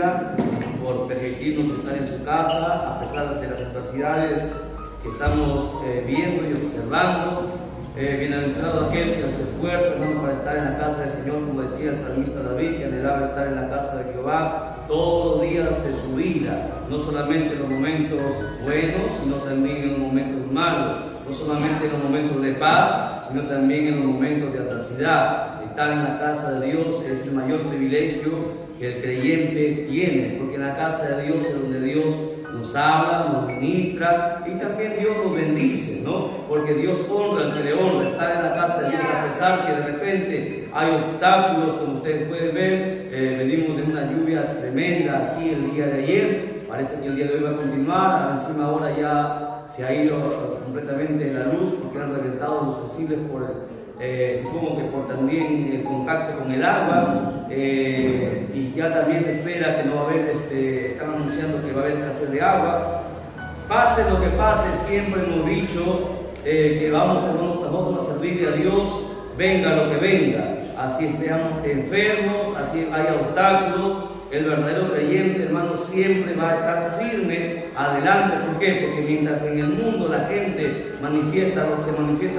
vida, por permitirnos estar en su casa a pesar de las adversidades que estamos viendo y observando. Bienaventurado aquel que se esfuerza, hermano, para estar en la casa del Señor, como decía el salmista David, que anhelaba estar en la casa de Jehová todos los días de su vida, no solamente en los momentos buenos, sino también en los momentos malos, no solamente en los momentos de paz, sino también en los momentos de adversidad. Estar en la casa de Dios es el mayor privilegio que el creyente tiene, porque en la casa de Dios es donde Dios nos habla, nos ministra y también Dios nos bendice, ¿no? Porque Dios honra al que le honra. Estar en la casa de Dios, a pesar que de repente hay obstáculos, como ustedes pueden ver, venimos de una lluvia tremenda aquí el día de ayer. Parece que el día de hoy va a continuar. Encima ahora ya se ha ido completamente la luz porque han reventado los fusibles por supongo que por también el contacto con el agua, y ya también se espera que no va a haber, están anunciando que va a haber escasez de agua. Pase lo que pase, siempre hemos dicho que vamos a servirle a Dios, venga lo que venga, así estemos enfermos, así haya obstáculos. El verdadero creyente, hermano, siempre va a estar firme adelante. ¿Por qué? Porque mientras en el mundo la gente se manifiestan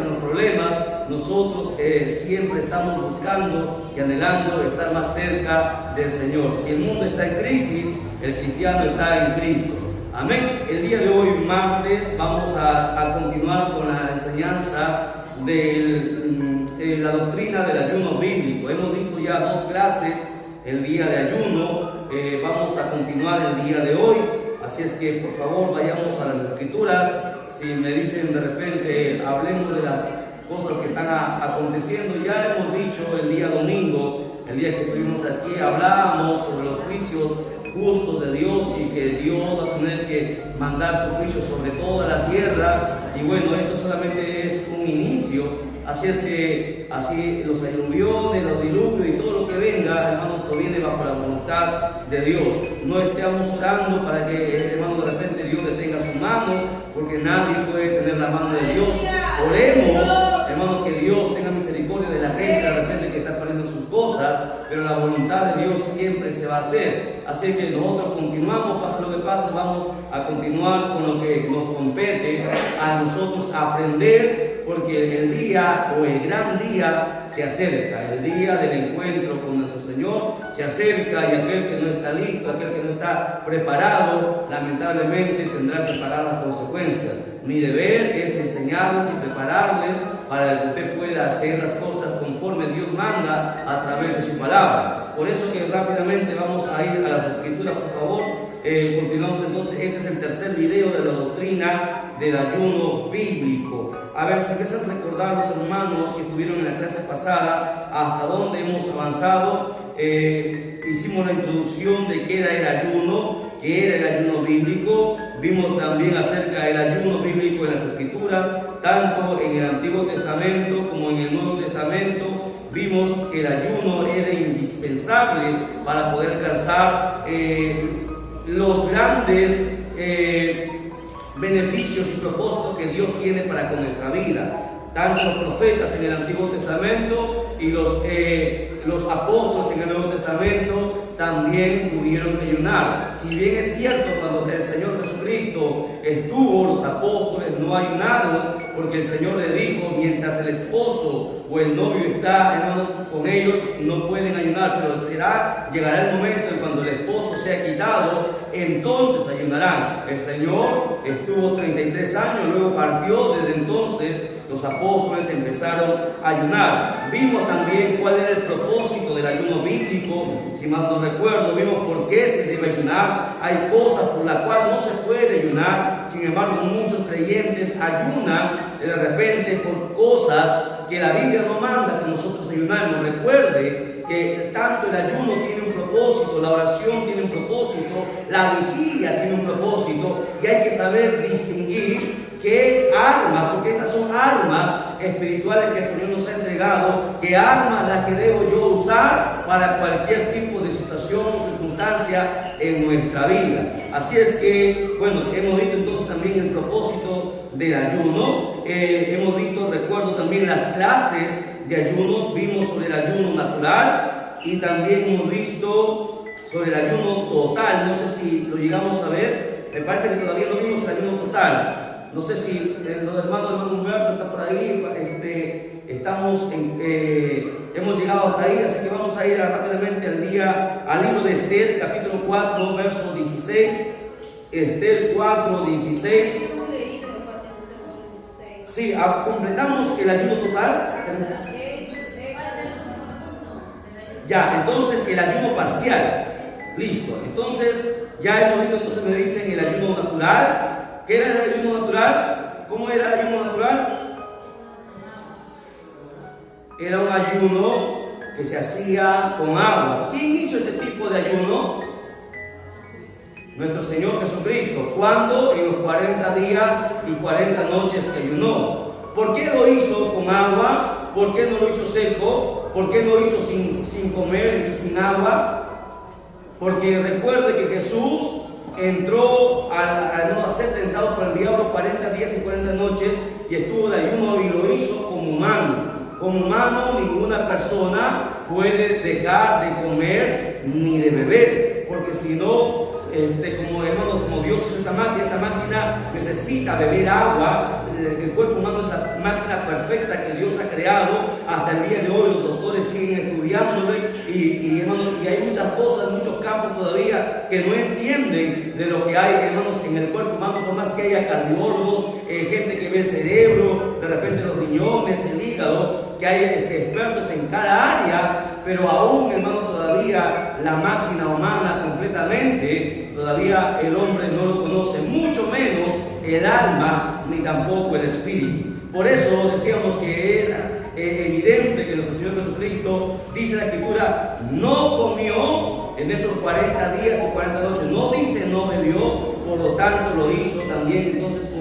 los problemas, nosotros siempre estamos buscando y anhelando estar más cerca del Señor. Si el mundo está en crisis, el cristiano está en Cristo. Amén. El día de hoy, martes, vamos a continuar con la enseñanza de la doctrina del ayuno bíblico. Hemos visto ya 2 clases el día de ayuno, vamos a continuar el día de hoy, así es que por favor vayamos a las escrituras. Si me dicen de repente hablemos de las cosas que están aconteciendo, ya hemos dicho el día domingo, el día que estuvimos aquí, hablábamos sobre los juicios justos de Dios y que Dios va a tener que mandar su juicio sobre toda la tierra. Y bueno, esto solamente es un inicio. Así es que así los aluviones, los diluvios y todo lo que venga, hermano, proviene bajo la voluntad de Dios. No estemos orando para que, hermano, de repente Dios detenga su mano, porque nadie puede tener la mano de Dios. Oremos, hermano, que Dios tenga misericordia de la gente de repente que está perdiendo sus cosas, pero la voluntad de Dios siempre se va a hacer. Así que nosotros continuamos, pase lo que pase, vamos a continuar con lo que nos compete a nosotros aprender, porque el día o el gran día se acerca, el día del encuentro con nuestro Señor se acerca, y aquel que no está listo, aquel que no está preparado, lamentablemente tendrá que pagar las consecuencias. Mi deber es enseñarles y prepararles para que usted pueda hacer las cosas conforme Dios manda a través de su palabra. Por eso que rápidamente vamos a ir a las escrituras, por favor. Continuamos entonces. Este es el tercer video de la doctrina del ayuno bíblico. A ver, si empiezan a recordar los hermanos que estuvieron en la clase pasada hasta dónde hemos avanzado. Hicimos la introducción de qué era el ayuno, qué era el ayuno bíblico. Vimos también acerca del ayuno bíblico en las escrituras, tanto en el Antiguo Testamento como en el Nuevo Testamento. Vimos que el ayuno era indispensable para poder alcanzar los grandes beneficios y propósitos que Dios tiene para con nuestra vida. Tanto los profetas en el Antiguo Testamento y los apóstoles en el Nuevo Testamento también tuvieron que ayunar. Si bien es cierto, cuando el Señor Jesucristo estuvo, los apóstoles no ayunaron, porque el Señor le dijo, mientras el esposo o el novio está, hermanos, con ellos, no pueden ayunar, pero llegará el momento en cuando el esposo sea quitado, entonces ayunarán. El Señor estuvo 33 años, luego partió. Desde entonces los apóstoles empezaron a ayunar. Vimos también cuál era el propósito del ayuno bíblico, si mal no recuerdo. Vimos por qué se debe ayunar. Hay cosas por las cuales no se puede ayunar. Sin embargo, muchos creyentes ayunan de repente por cosas que la Biblia no manda que nosotros ayunamos. Recuerde que tanto el ayuno tiene un propósito, la oración tiene un propósito, la vigilia tiene un propósito, y hay que saber distinguir qué armas, porque estas son armas espirituales que el Señor nos ha entregado, qué armas las que debo yo usar para cualquier tipo de situación o circunstancia en nuestra vida. Así es que, bueno, hemos visto entonces también el propósito del ayuno. Hemos visto, recuerdo también las clases de ayuno. Vimos sobre el ayuno natural y también hemos visto sobre el ayuno total. No sé si lo llegamos a ver. Me parece que todavía no vimos el ayuno total. No sé si los hermano Humberto está por ahí. Hemos llegado hasta ahí, así que vamos a ir rápidamente al libro de Esther, capítulo 4, verso 16. Esther 4, 16. Sí, completamos el ayuno total. Ya, entonces el ayuno parcial. Listo. Entonces, ya hemos visto, entonces me dicen el ayuno natural. ¿Qué era el ayuno natural? ¿Cómo era el ayuno natural? Era un ayuno que se hacía con agua. ¿Quién hizo este tipo de ayuno? Nuestro Señor Jesucristo. ¿Cuándo? En los 40 días y 40 noches que ayunó. ¿Por qué lo hizo con agua? ¿Por qué no lo hizo seco? ¿Por qué lo hizo sin comer y sin agua? Porque recuerde que Jesús entró a no ser tentado por el diablo 40 días y 40 noches y estuvo de ayuno y lo hizo como humano. Como humano, ninguna persona puede dejar de comer ni de beber, porque si no, como Dios hizo esta máquina necesita beber agua. El cuerpo humano es la máquina perfecta que Dios ha creado. Hasta el día de hoy los doctores siguen estudiándolo y hay muchas cosas, muchos campos todavía que no entienden de lo que hay, hermanos, en el cuerpo humano, por más que haya cardiólogos, gente que ve el cerebro, de repente los riñones, el hígado, que hay expertos en cada área, pero aún, hermano, todavía la máquina humana completamente, todavía el hombre no lo conoce, mucho menos el alma, ni tampoco el espíritu. Por eso decíamos que era evidente que nuestro Señor Jesucristo, dice la Escritura, no comió en esos 40 días y 40 noches, no dice no bebió, por lo tanto lo hizo también entonces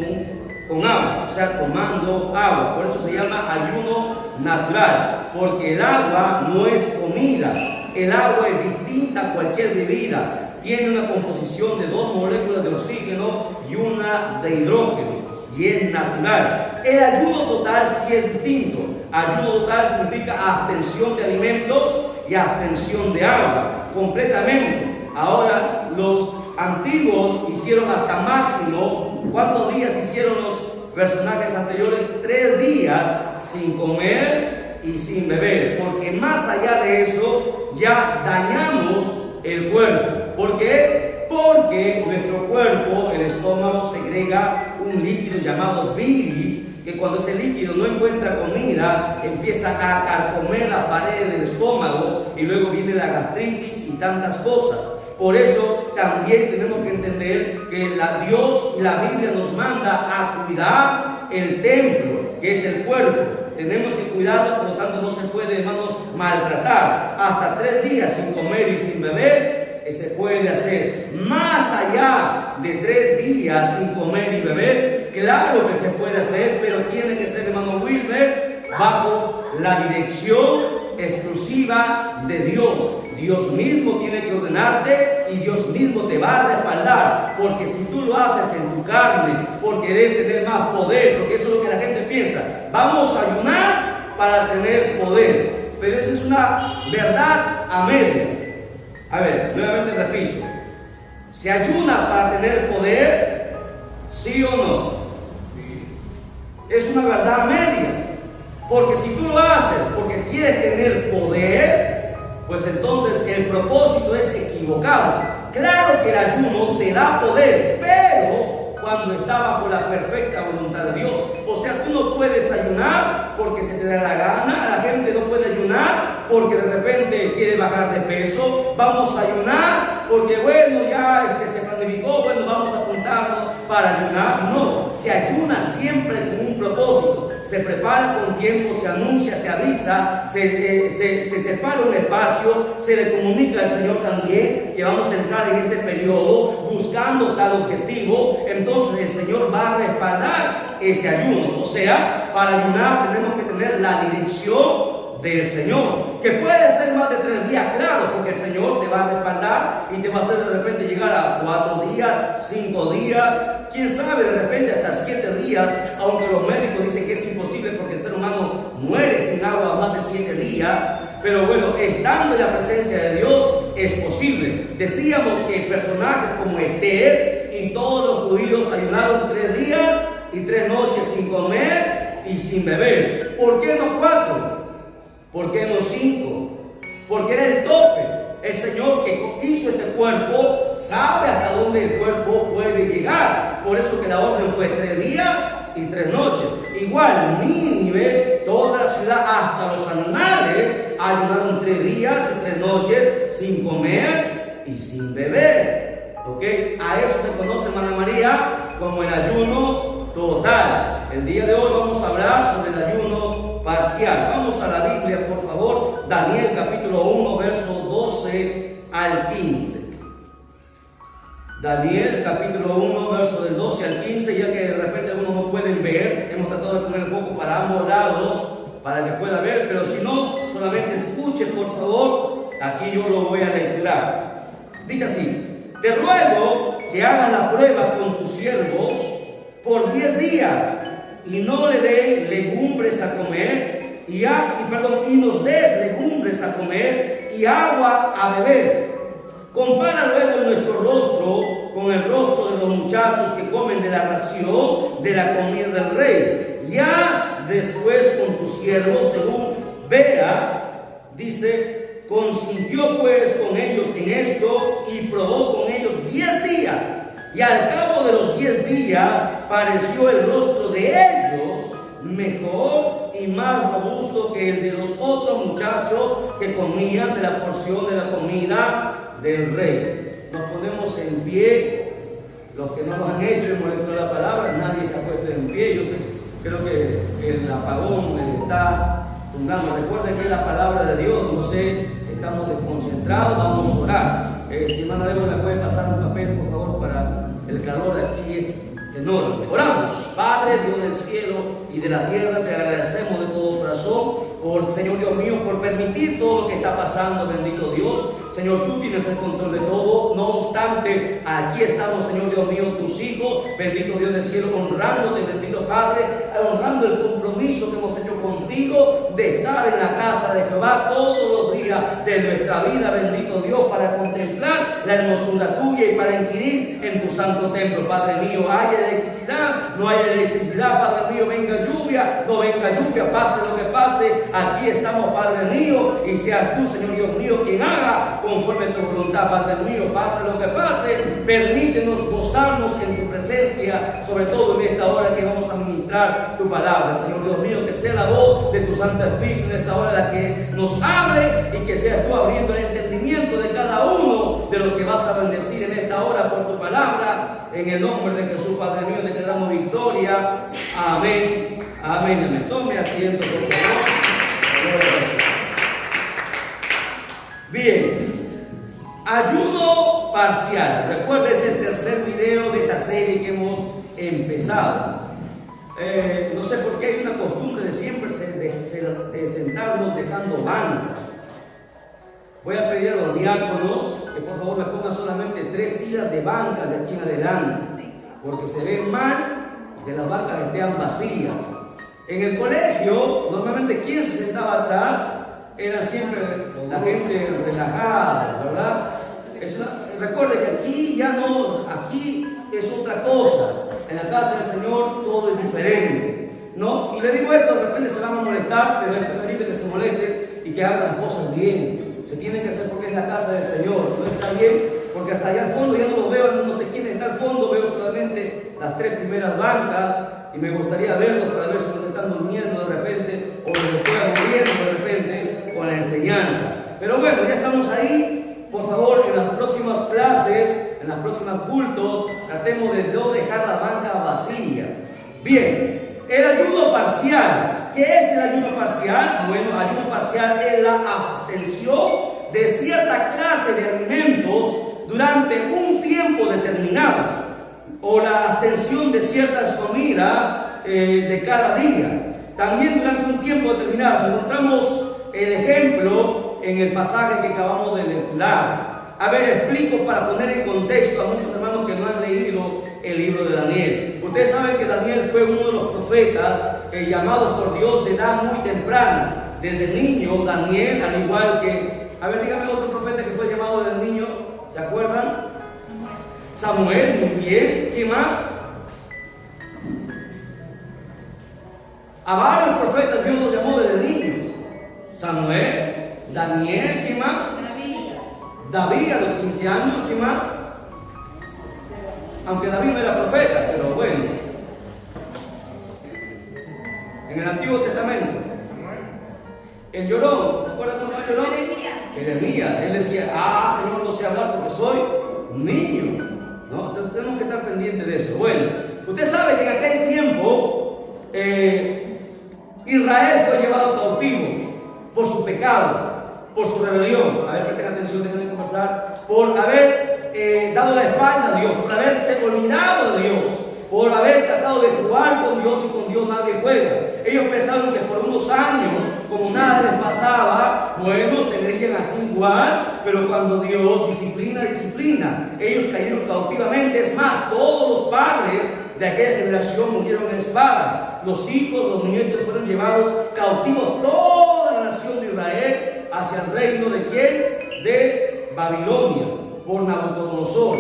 con agua, o sea, tomando agua. Por eso se llama ayuno natural, porque el agua no es comida, el agua es distinta a cualquier bebida. Tiene una composición de 2 moléculas de oxígeno y una de hidrógeno, y es natural. El ayuno total sí es distinto. Ayuno total significa abstención de alimentos y abstención de agua, completamente. Ahora, los antiguos hicieron hasta máximo. ¿Cuántos días hicieron los personajes anteriores? 3 días sin comer y sin beber, porque más allá de eso ya dañamos el cuerpo. ¿Por qué? Porque nuestro cuerpo, el estómago, segrega un líquido llamado bilis, que cuando ese líquido no encuentra comida, empieza a carcomer las paredes del estómago y luego viene la gastritis y tantas cosas. Por eso también tenemos que entender que Dios y la Biblia nos manda a cuidar el templo, que es el cuerpo. Tenemos que cuidarlo, por lo tanto no se puede, hermanos, maltratar. Hasta 3 días sin comer y sin beber se puede hacer. Más allá de 3 días sin comer y beber, claro que se puede hacer, pero tiene que ser, hermano Wilber, bajo la dirección exclusiva de Dios. Dios mismo tiene que ordenarte y Dios mismo te va a respaldar, porque si tú lo haces en tu carne por querer tener más poder, porque eso es lo que la gente piensa, vamos a ayunar para tener poder, pero eso es una verdad a medias. A ver, nuevamente repito, ¿se ayuna para tener poder? ¿Sí o no? Es una verdad a medias, porque si tú lo haces porque quieres tener poder, pues entonces el propósito es equivocado. Claro que el ayuno te da poder, pero cuando está bajo la perfecta voluntad de Dios. O sea, tú no puedes ayunar porque se te da la gana. La gente no puede ayunar porque de repente quiere bajar de peso. Vamos a ayunar porque, bueno, ya se planificó, bueno, vamos a apuntarnos para ayunar. No, se ayuna siempre con un propósito. Se prepara con tiempo, se anuncia, se avisa, se separa un espacio, se le comunica al Señor también que vamos a entrar en ese periodo buscando tal objetivo. Entonces el Señor va a respaldar ese ayuno. O sea, para ayunar tenemos que tener la dirección del Señor, que puede ser más de 3 días, claro, porque el Señor te va a respaldar y te va a hacer de repente llegar a 4 días, 5 días, quién sabe, de repente hasta 7 días, aunque los médicos dicen que es imposible porque el ser humano muere sin agua más de 7 días. Pero bueno, estando en la presencia de Dios, es posible. Decíamos que personajes como Esther y todos los judíos ayunaron 3 días y 3 noches sin comer y sin beber. ¿Por qué no 4? ¿Por qué no 5? Porque era el tope. El Señor que hizo este cuerpo sabe hasta dónde el cuerpo puede llegar. Por eso que la orden fue 3 días y 3 noches. Igual, Nínive, toda la ciudad, hasta los animales, ayunaron 3 días y 3 noches sin comer y sin beber. ¿Ok? A eso se conoce, hermana María, como el ayuno total. El día de hoy vamos a hablar sobre el ayuno parcial. Vamos a la Biblia, por favor. Daniel capítulo 1, versos 12 al 15. Daniel capítulo 1, versos del 12 al 15, ya que de repente algunos no pueden ver, hemos tratado de poner el foco para ambos lados, para que pueda ver, pero si no, solamente escuche, por favor, aquí yo lo voy a lecturar. Dice así: te ruego que hagas la prueba con tus siervos por 10 días, y no le den legumbres a comer, y nos des legumbres a comer y agua a beber. Compara luego nuestro rostro con el rostro de los muchachos que comen de la ración de la comida del rey. Y haz después con tus siervos según veas. Dice: consintió pues con ellos en esto y probó con ellos 10 días. Y al cabo de los 10 días pareció el rostro de ellos mejor y más robusto que el de los otros muchachos que comían de la porción de la comida del rey. Nos ponemos en pie. Los que no lo han hecho, hemos leído la palabra, nadie se ha puesto en pie. Yo sé, creo que el apagón está tumbando. Recuerden que es la palabra de Dios. No sé, estamos desconcentrados, vamos a orar. Si hermana Débora me puede pasar un papel, por favor, para el calor aquí es enorme. Oramos. Padre, Dios del cielo y de la tierra, te agradecemos de todo corazón por, Señor Dios mío, por permitir todo lo que está pasando, bendito Dios. Señor, tú tienes el control de todo. No obstante, aquí estamos, Señor Dios mío, tus hijos, bendito Dios del cielo, honrándote, bendito Padre, honrando el compromiso que hemos hecho contigo de estar en la casa de Jehová todos los días de nuestra vida, bendito Dios, para contemplar la hermosura tuya y para inquirir en tu santo templo, Padre mío. Haya electricidad, no haya electricidad, Padre mío, venga lluvia, no venga lluvia, pase lo que pase, aquí estamos, Padre mío, y seas tú, Señor Dios mío, quien haga conforme a tu voluntad, Padre mío. Pase lo que pase, permítenos gozarnos en tu presencia, sobre todo en esta hora que vamos a ministrar tu palabra, Señor Dios mío, que sea la voz de tu Santo Espíritu en esta hora la que nos hable, y que seas tú abriendo el entendimiento de cada uno de los que vas a bendecir en esta hora por tu palabra. En el nombre de Jesús, Padre mío, declaramos victoria. Amén, amén, amén. Tome asiento, por favor. Bien, ayuno parcial. Recuerda ese tercer video de esta serie que hemos empezado. No sé por qué hay una costumbre de siempre de sentarnos dejando bancas. Voy a pedir a los diáconos que por favor me pongan solamente 3 filas de bancas de aquí en adelante, porque se ve mal que las bancas estén vacías. En el colegio, normalmente, ¿quién se sentaba atrás? Era siempre la gente relajada, ¿verdad? Recuerde que aquí ya no, aquí es otra cosa. En la casa del Señor todo es diferente, ¿no? Y le digo esto, de repente se van a molestar, pero es preferible que se moleste y que hagan las cosas bien. Se tiene que hacer porque es la casa del Señor. No está bien, porque hasta allá al fondo ya no los veo, no sé quién está al fondo, veo solamente las 3 primeras bancas, y me gustaría verlos para ver si nos están durmiendo de repente, o nos están aburriendo de repente con la enseñanza. Pero bueno, ya estamos ahí. Por favor, en las próximas clases, en las próximas cultos, tratemos de no dejar la banca vacía. Bien, el ayuno parcial. ¿Qué es el ayuno parcial? Bueno, ayuno parcial es la abstención de cierta clase de alimentos durante un tiempo determinado, o la abstención de ciertas comidas de cada día, también durante un tiempo determinado. Encontramos el ejemplo en el pasaje que acabamos de lecturar. A ver, explico para poner en contexto a muchos hermanos que no han leído el libro de Daniel. Ustedes saben que Daniel fue uno de los profetas llamados por Dios de edad muy temprana. Desde niño, Daniel, al igual que a ver, dígame otro profeta que fue llamado del niño, ¿se acuerdan? Samuel, muy bien. ¿Quién más? A varios profetas Dios los llamó desde niños. Samuel, Daniel, ¿quién más? David a los 15 años, ¿quién más? Aunque David no era profeta, pero bueno. En el Antiguo Testamento. El llorón, ¿se acuerdan cómo se llama el llorón? Jeremías. Él decía, Señor, no sé hablar porque soy un niño. ¿No? Entonces tenemos que estar pendientes de eso. Bueno, usted sabe que en aquel tiempo Israel fue llevado cautivo por su pecado, por su rebelión. A ver, presten atención, déjenme conversar. Por haber dado la espalda a Dios, por haberse olvidado de Dios, por haber tratado de jugar con Dios y con Dios nadie juega. Ellos pensaron que por unos años, como nada les pasaba, bueno, se veían así igual, pero cuando Dios disciplina, ellos cayeron cautivamente. Es más, todos los padres de aquella generación murieron en espada. Los hijos, los nietos fueron llevados cautivos, toda la nación de Israel, hacia el reino de ¿quién? De Babilonia, por Nabucodonosor.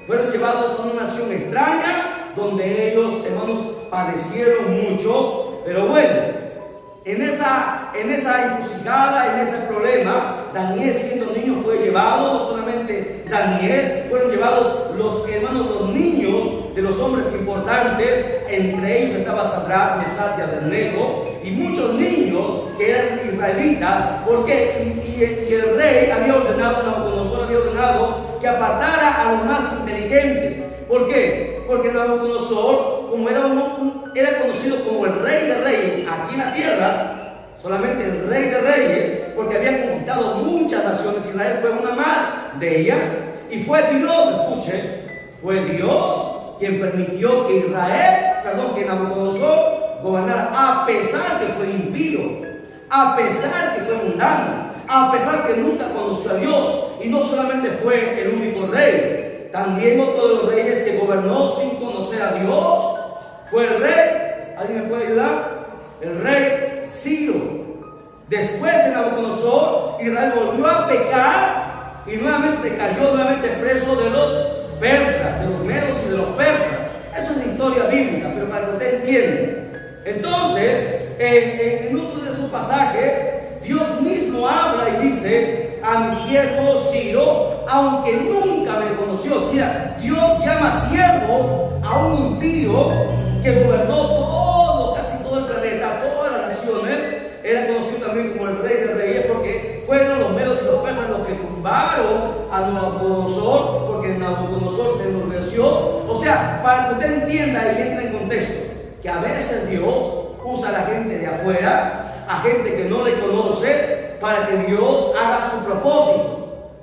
Fueron llevados a una nación extraña, donde ellos, hermanos, padecieron mucho. Pero bueno, en esa encrucijada, en ese problema, Daniel, siendo niño, fue llevado. No solamente Daniel, fueron llevados los hermanos, los niños de los hombres importantes. Entre ellos estaba Sadrach, Mesach y Abednego, y muchos niños que eran israelitas, porque y el rey había ordenado, Nabucodonosor había ordenado que apartara a los más inteligentes. ¿Por qué? Porque Nabucodonosor, como era conocido como el rey de reyes aquí en la tierra, solamente el rey de reyes, porque había conquistado muchas naciones. Israel fue una más de ellas, y fue Dios, escuche, fue Dios quien permitió que que Nabucodonosor gobernara, a pesar que fue impío, a pesar que fue mundano, a pesar que nunca conoció a Dios. Y no solamente fue el único rey, también otro de los reyes que gobernó sin conocer a Dios fue el rey, ¿alguien me puede ayudar? El rey Ciro. Después de Nabucodonosor, Israel volvió a pecar y nuevamente cayó preso de los persas, de los medos y de los persas. Eso es historia bíblica, pero para que usted entienda. Entonces, en uno de esos pasajes, Dios mismo habla y dice: a mi siervo Ciro, aunque nunca me conoció. Mira, Dios llama siervo a un impío que gobernó casi todo el planeta, todas las naciones. Era conocido también como el rey de reyes, porque fueron los medos y los persas los que tumbaron a Nabucodonosor, porque Nabucodonosor se enurdeció. O sea, para que usted entienda y entre en contexto, que a veces Dios usa a la gente de afuera, a gente que no le conoce, para que Dios haga su propósito.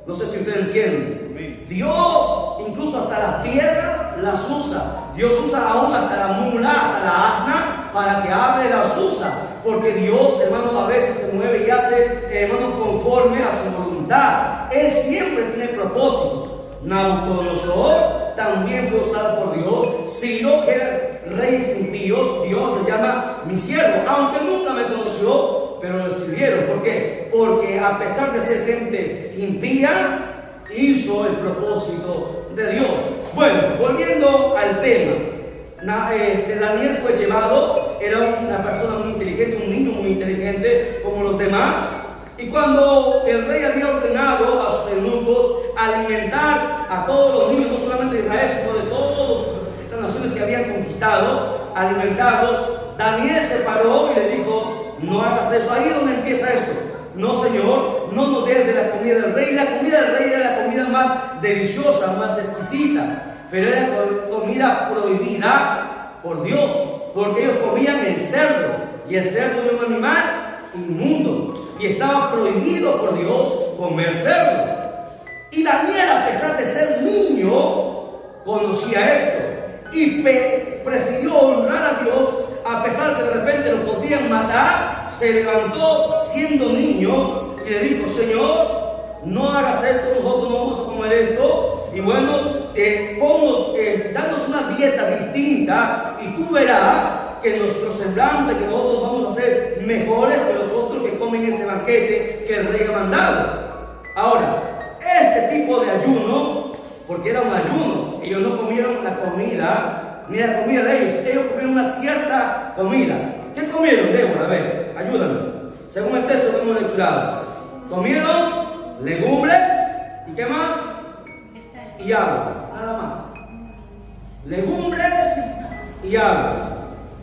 No sé si usted entiende. Dios incluso hasta las piedras las usa. Dios usa aún hasta la mula, hasta la asna, para que hable, las usa. Porque Dios, hermano, a veces se mueve y hace, hermano, conforme a su voluntad. Él siempre tiene propósitos. Nabucodonosor también fue usado por Dios. Ciro, que eran reyes impíos, Dios les llama mi siervo, aunque nunca me conoció, pero le sirvieron. ¿Por qué? Porque a pesar de ser gente impía, hizo el propósito de Dios. Bueno, volviendo al tema, Daniel fue llevado, era una persona muy inteligente, un niño muy inteligente como los demás. Y cuando el rey había ordenado a sus eunucos alimentar a todos los niños, no solamente de Israel, sino de todas las naciones que habían conquistado, alimentarlos, Daniel se paró y le dijo: no hagas eso. Ahí es donde empieza esto. No, Señor, no nos des de la comida del rey. La comida del rey era la comida más deliciosa, más exquisita, pero era comida prohibida por Dios, porque ellos comían el cerdo, y el cerdo era un animal inmundo, y estaba prohibido por Dios comer cerdo. Y Daniel, a pesar de ser niño, conocía esto y prefirió honrar a Dios, a pesar que de repente lo podían matar. Se levantó siendo niño y le dijo: Señor, no hagas esto, nosotros no vamos a comer esto. Y bueno, danos una dieta distinta, y tú verás que nuestro semblante, que nosotros vamos a ser mejores que los otros que comen ese banquete que el rey ha mandado. Ahora, este tipo de ayuno, porque era un ayuno, ellos no comieron la comida, ni la comida de ellos comieron una cierta comida. ¿Qué comieron, Débora? A ver, ayúdame. Según el texto que hemos lecturado, comieron legumbres y ¿qué más? Y agua, nada más. Legumbres y agua.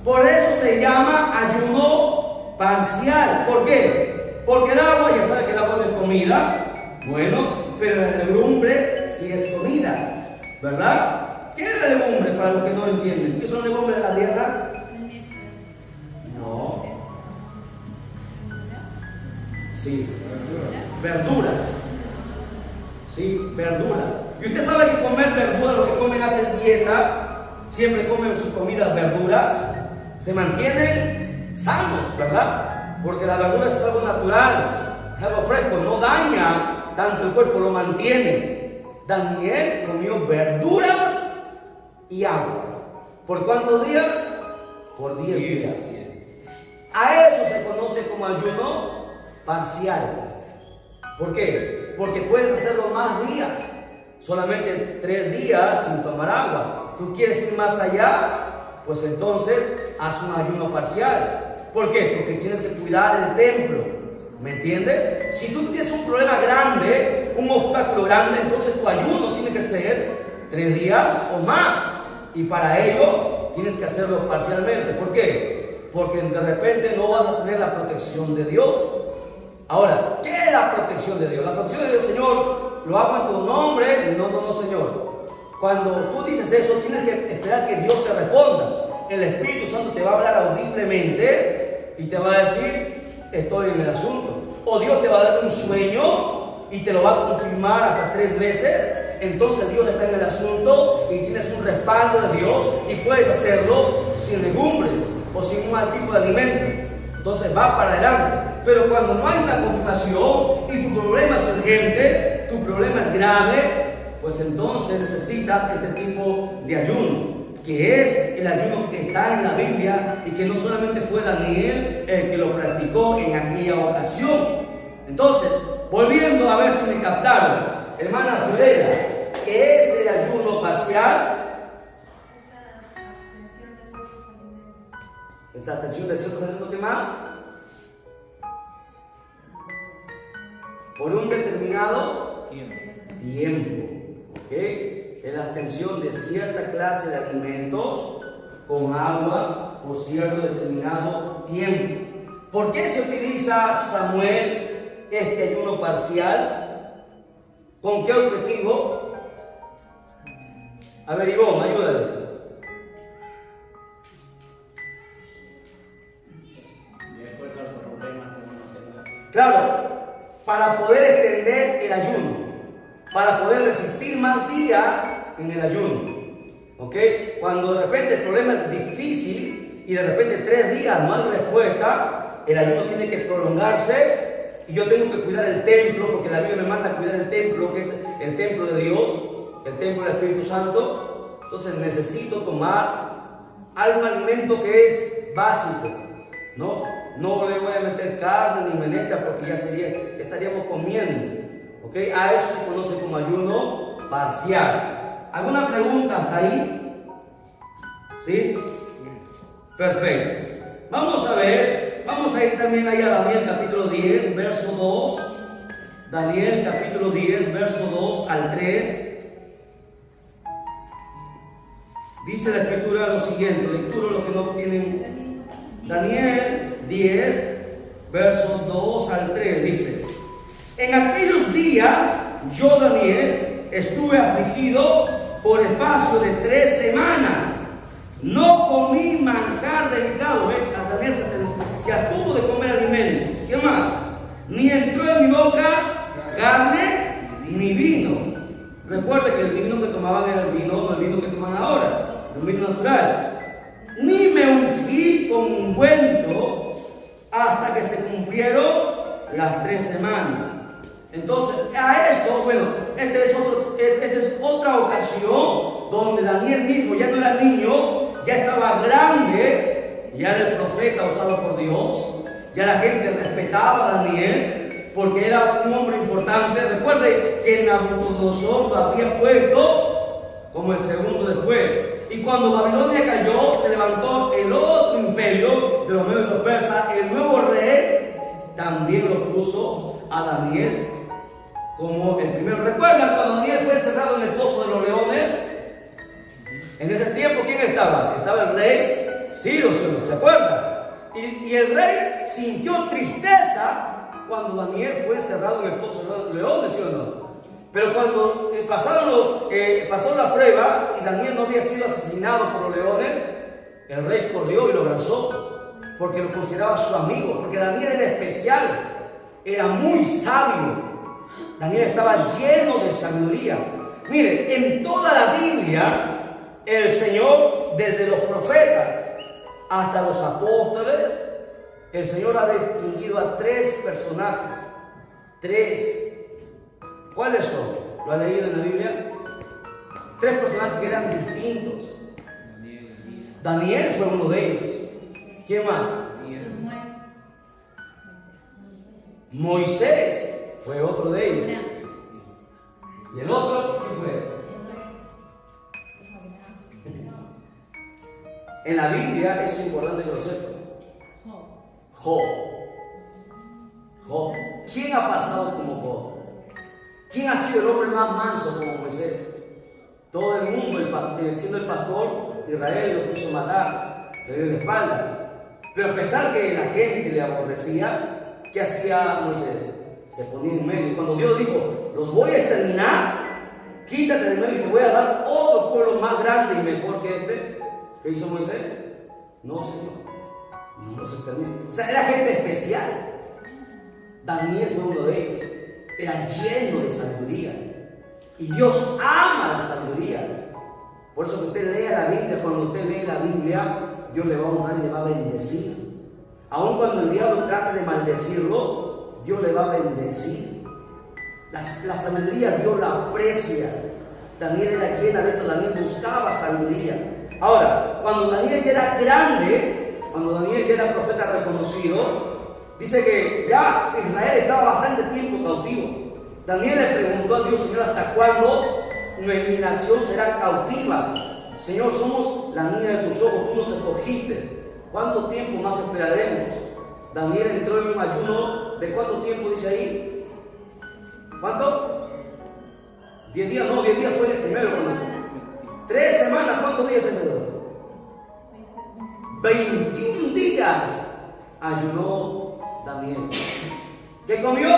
Por eso se llama ayuno parcial. ¿Por qué? Porque el agua, ya sabe que el agua no es comida. Bueno, pero la legumbre sí es comida, ¿verdad? ¿Qué es la legumbre para los que no entienden? ¿Qué son legumbres de la tierra? No. Sí, verduras. Sí, verduras. Y usted sabe que comer verduras, los que comen hacen dieta, siempre comen sus comidas verduras, se mantienen sanos, ¿verdad? Porque la verdura es algo natural, es algo fresco, no daña tanto el cuerpo, lo mantiene. Daniel comió verduras y agua. ¿Por cuántos días? Por 10 días. A eso se conoce como ayuno parcial. ¿Por qué? Porque puedes hacerlo más días. Solamente 3 días sin tomar agua. ¿Tú quieres ir más allá? Pues entonces haz un ayuno parcial. ¿Por qué? Porque tienes que cuidar el templo. ¿Me entiendes? Si tú tienes un problema grande, un obstáculo grande, entonces tu ayuno tiene que ser 3 días o más. Y para ello tienes que hacerlo parcialmente. ¿Por qué? Porque de repente no vas a tener la protección de Dios. Ahora, ¿qué es la protección de Dios? La protección de Dios, Señor, lo hago en tu nombre. No, Señor. Cuando tú dices eso, tienes que esperar que Dios te responda. El Espíritu Santo te va a hablar audiblemente y te va a decir, estoy en el asunto. O Dios te va a dar un sueño y te lo va a confirmar hasta 3 veces. Entonces Dios está en el asunto y tienes un respaldo de Dios y puedes hacerlo sin legumbres o sin un mal tipo de alimento. Entonces va para adelante. Pero cuando no hay una confirmación y tu problema es urgente, tu problema es grave, pues entonces necesitas este tipo de ayuno, que es el ayuno que está en la Biblia y que no solamente fue Daniel el que lo practicó en aquella ocasión. Entonces, volviendo a ver si me captaron, hermana Fiorella, ¿qué es el ayuno parcial? Esta abstención de ciertos alimentos, ¿qué más? Por un determinado tiempo. ¿Ok? Es la abstención de cierta clase de alimentos con agua por cierto determinado tiempo. ¿Por qué se utiliza, Samuel, este ayuno parcial? ¿Con qué objetivo? A ver, Ivonne, ayúdale. Claro, para poder extender el ayuno, para poder resistir más días en el ayuno. ¿Ok? Cuando de repente el problema es difícil y de repente 3 días no hay respuesta, el ayuno tiene que prolongarse y yo tengo que cuidar el templo, porque la Biblia me manda a cuidar el templo, que es el templo de Dios, el templo del Espíritu Santo. Entonces necesito tomar algún alimento que es básico, ¿no? No le voy a meter carne ni menestra porque ya estaríamos comiendo. ¿Ok? A eso se conoce como ayuno parcial. ¿Alguna pregunta hasta ahí? ¿Sí? Perfecto. Vamos a ir también ahí a Daniel capítulo 10, verso 2. Daniel capítulo 10, verso 2 al 3. Dice la escritura lo siguiente, lectura lo que no tienen. Daniel 10, versos 2 al 3, dice: en aquellos días yo, Daniel, estuve afligido por espacio de 3 semanas. No comí manjar delicado. A Daniel se abstuvo de comer alimentos. ¿Qué más? Ni entró en mi boca carne ni vino. Recuerde que el vino que tomaban era el vino que toman ahora, el vino natural. Ni me ungí con ungüento hasta que se cumplieron las 3 semanas. Entonces, a esto, bueno, esta es otra ocasión donde Daniel mismo ya no era niño, ya estaba grande, ya era el profeta usado por Dios, ya la gente respetaba a Daniel, porque era un hombre importante. Recuerde que Nabucodonosor lo había puesto como el segundo después. Y cuando Babilonia cayó, se levantó el otro imperio de los medios de los persas. El nuevo rey también lo puso a Daniel como el primero. ¿Recuerdan cuando Daniel fue encerrado en el pozo de los leones? En ese tiempo, ¿quién estaba? Estaba el rey Ciro, ¿se acuerdan? Y el rey sintió tristeza cuando Daniel fue encerrado en el pozo de los leones, ¿sí o no? Pero cuando pasó la prueba y Daniel no había sido asesinado por los leones, el rey corrió y lo abrazó, porque lo consideraba su amigo, porque Daniel era especial, era muy sabio. Daniel estaba lleno de sabiduría. Mire, en toda la Biblia, el Señor, desde los profetas hasta los apóstoles, el Señor ha distinguido a 3 personajes. 3. ¿Cuáles son? ¿Lo ha leído en la Biblia? 3 personajes que eran distintos. Daniel fue uno de ellos. ¿Quién más? Moisés fue otro de ellos. ¿Y el otro quién fue? En la Biblia eso es importante que lo sepan. Job. ¿Quién ha pasado como Job? ¿Quién ha sido el hombre más manso como Moisés? Todo el mundo, siendo el pastor de Israel, lo quiso matar, le dio la espalda. Pero a pesar que la gente le aborrecía, ¿qué hacía Moisés? Se ponía en medio. Cuando Dios dijo, los voy a exterminar, quítate de medio y te voy a dar otro pueblo más grande y mejor que este. ¿Qué hizo Moisés? No, Señor, no los exterminó. O sea, era gente especial. Daniel fue uno de ellos. Era lleno de sabiduría. Y Dios ama la sabiduría. Por eso que usted lea la Biblia, cuando usted lee la Biblia, Dios le va a honrar y le va a bendecir. Aun cuando el diablo trate de maldecirlo, Dios le va a bendecir. La sabiduría Dios la aprecia. Daniel era llena de esto, Daniel buscaba sabiduría. Ahora, cuando Daniel ya era grande, cuando Daniel ya era profeta reconocido, dice que ya Israel estaba bastante tiempo cautivo. Daniel le preguntó a Dios, Señor, ¿hasta cuándo mi nación será cautiva? Señor, somos la niña de tus ojos, tú nos escogiste. ¿Cuánto tiempo más esperaremos? Daniel entró en un ayuno de ¿cuánto tiempo dice ahí? ¿Cuánto? 10 días, no, 10 días fue el primero. 3 semanas, ¿cuántos días se quedó? 21 días ayunó Daniel. ¿Qué comió?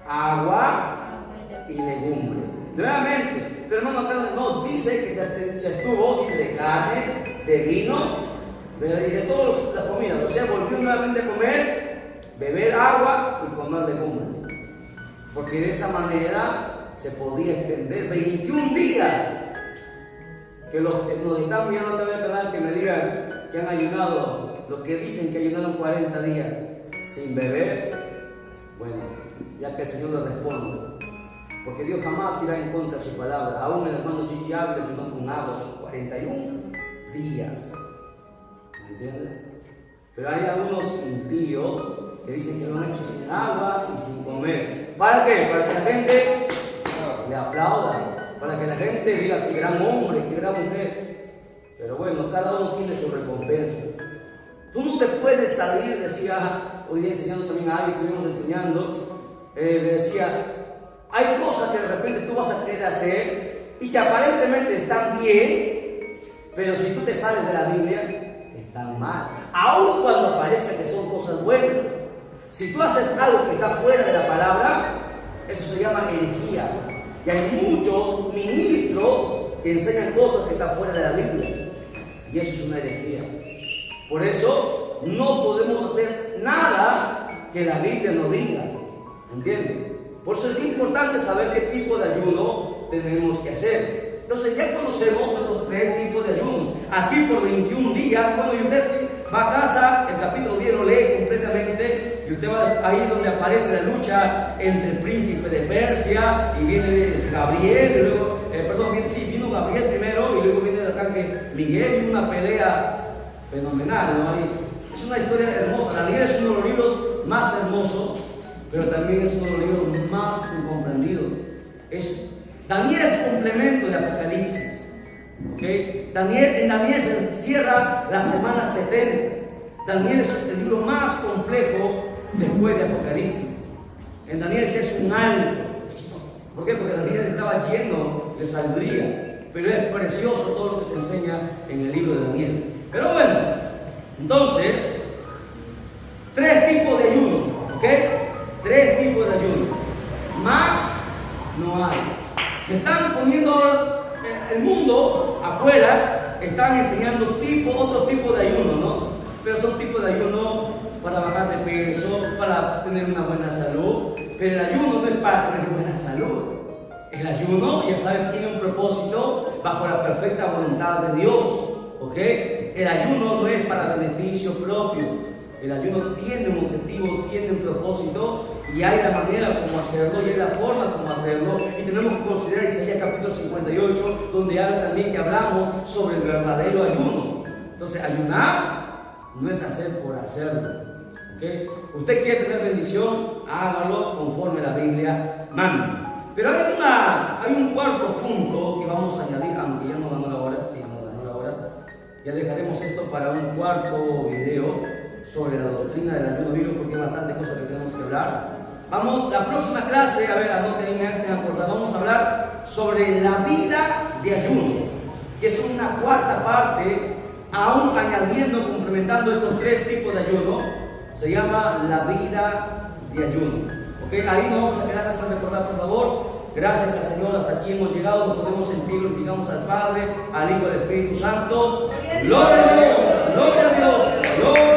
Agua y legumbres. Nuevamente, pero hermano, no dice que se estuvo, dice de carne, de vino, de todas las comidas. O sea, volvió nuevamente a comer, beber agua y comer legumbres. Porque de esa manera se podía extender 21 días. Que los que nos están mirando también al canal, que me digan que han ayunado, los que dicen que ayunaron 40 días sin beber, bueno, ya que el Señor le responde, porque Dios jamás irá en contra de su palabra. Aún el hermano Chichi Ávila ayunó con agua sus 41 días, ¿me entienden? Pero hay algunos impíos que dicen que lo han hecho sin agua y sin comer. ¿Para qué? Para que la gente le aplauda, para que la gente diga que gran hombre, que gran mujer. Pero bueno, cada uno tiene su recompensa. Tú no te puedes salir, decía hoy día enseñando también a alguien que estuvimos enseñando, le decía, hay cosas que de repente tú vas a querer hacer y que aparentemente están bien, pero si tú te sales de la Biblia, están mal. Aun cuando parezca que son cosas buenas. Si tú haces algo que está fuera de la palabra, eso se llama herejía. Y hay muchos ministros que enseñan cosas que están fuera de la Biblia. Y eso es una herejía. Por eso no podemos hacer nada que la Biblia no diga. ¿Entienden? Por eso es importante saber qué tipo de ayuno tenemos que hacer. Entonces ya conocemos los 3 tipos de ayuno. Aquí por 21 días, bueno, y usted va a casa, el capítulo 10 lo lee completamente, y usted va ahí donde aparece la lucha entre el príncipe de Persia y viene Gabriel, y luego, vino Gabriel primero y luego viene el arcángel Miguel, y una pelea fenomenal, ¿no? Es una historia hermosa. Daniel es uno de los libros más hermosos pero también es uno de los libros más incomprendidos. Daniel es complemento de Apocalipsis. ¿Okay? En Daniel se encierra la semana 70. Daniel es el libro más complejo después de Apocalipsis. En Daniel se es un alto. ¿Por qué? Porque Daniel estaba lleno de sabiduría, pero es precioso todo lo que se enseña en el libro de Daniel. Pero bueno, entonces, 3 tipos de ayuno, ¿ok? 3 tipos de ayuno. Más no hay. Se están poniendo ahora, el mundo afuera, están enseñando otro tipo de ayuno, ¿no? Pero son tipos de ayuno para bajar de peso, para tener una buena salud. Pero el ayuno no es para tener buena salud. El ayuno, ya saben, tiene un propósito bajo la perfecta voluntad de Dios. ¿Ok? El ayuno no es para beneficio propio. El ayuno tiene un objetivo, tiene un propósito, y hay la manera como hacerlo, y hay la forma como hacerlo. Y tenemos que considerar Isaías capítulo 58, donde habla también que hablamos sobre el verdadero ayuno. Entonces, ayunar no es hacer por hacerlo. ¿Okay? Usted quiere tener bendición, hágalo conforme la Biblia manda. Pero hay un cuarto punto que vamos a añadir, aunque ya no ganó la hora, sí, no ganó la hora. Ya dejaremos esto para un cuarto video sobre la doctrina del ayuno bíblico, porque hay bastante cosas que tenemos que hablar. Vamos, la próxima clase, a ver, anoten y me hacen acordar, vamos a hablar sobre la vida de ayuno, que es una cuarta parte, aún añadiendo, complementando estos 3 tipos de ayuno. Se llama la vida de ayuno. ¿Okay? Ahí nos vamos a quedar a recordar, por favor. Gracias al Señor, hasta aquí hemos llegado. Nos podemos sentir, glorificamos al Padre, al Hijo y al Espíritu Santo. Gloria a Dios, gloria a Dios, gloria a Dios.